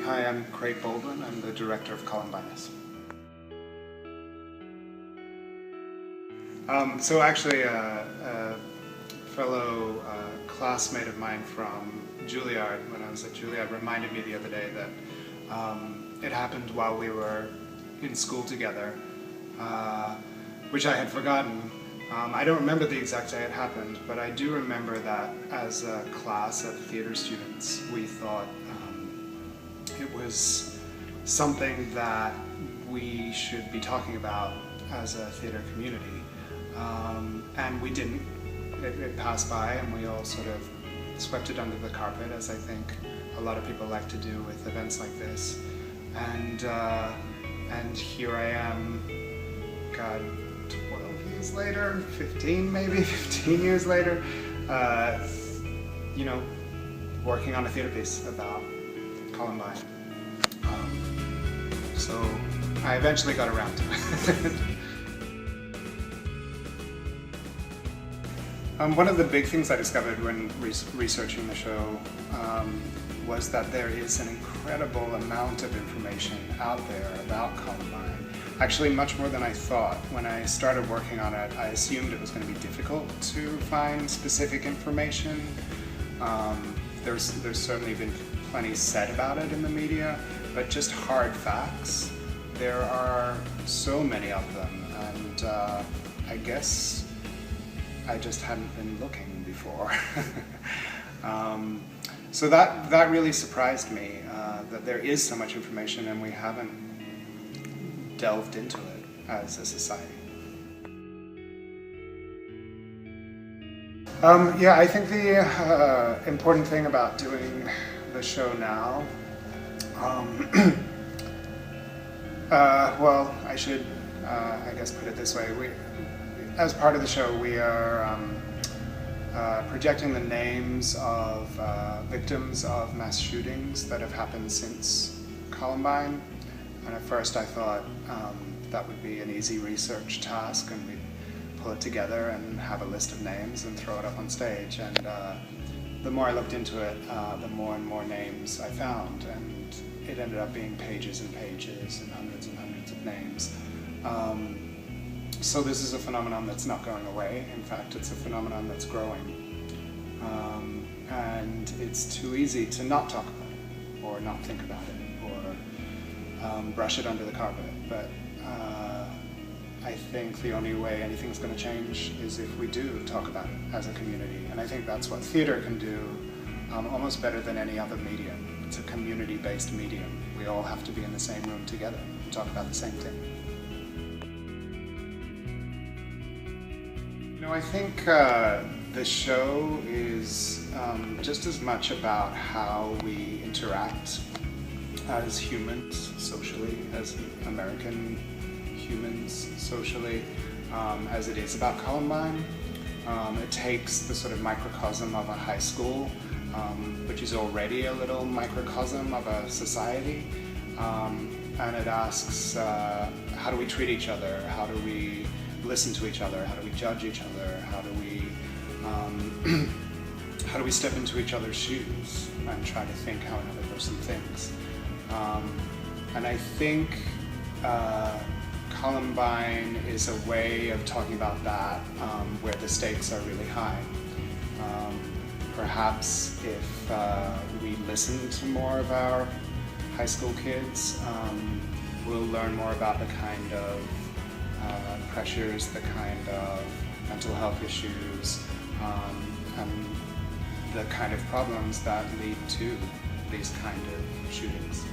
Hi, I'm Craig Baldwin. I'm the director of Columbinus. So actually, a fellow classmate of mine from Juilliard, when I was at Juilliard, reminded me the other day that it happened while we were in school together, which I had forgotten. I don't remember the exact day it happened, but I do remember that as a class of theater students, we thought it was something that we should be talking about as a theater community. And we didn't. It passed by and we all sort of swept it under the carpet, as I think a lot of people like to do with events like this. And here I am, God, 12 years later, 15 maybe, 15 years later, you know, working on a theater piece about Columbine. So I eventually got around to it. One of the big things I discovered when researching the show was that there is an incredible amount of information out there about Columbine. Actually, much more than I thought. When I started working on it, I assumed it was going to be difficult to find specific information. There's certainly been plenty said about it in the media, but just hard facts, there are so many of them, and I guess I just hadn't been looking before. So that really surprised me, that there is so much information and we haven't delved into it as a society. Yeah, I think the important thing about doing the show now, well, I should, I guess, put it this way. As part of the show, we are projecting the names of victims of mass shootings that have happened since Columbine. And at first I thought that would be an easy research task, and we'd pull it together and have a list of names and throw it up on stage. And the more I looked into it, the more and more names I found, and it ended up being pages and pages and hundreds of names. So this is a phenomenon that's not going away. In fact, it's a phenomenon that's growing. And it's too easy to not talk about it, or not think about it, or brush it under the carpet. But I think the only way anything's going to change is if we do talk about it as a community. And I think that's what theater can do almost better than any other medium. It's a community-based medium. We all have to be in the same room together and talk about the same thing. You know, I think the show is just as much about how we interact as humans socially, as American humans socially, as it is about Columbine. It takes the sort of microcosm of a high school, which is already a little microcosm of a society, and it asks, how do we treat each other? How do we listen to each other? How do we judge each other? How do we step into each other's shoes and try to think how another person thinks? And I think Columbine is a way of talking about that, where the stakes are really high. Perhaps if we listen to more of our high school kids, we'll learn more about the kind of pressures, the kind of mental health issues, and the kind of problems that lead to these kind of shootings.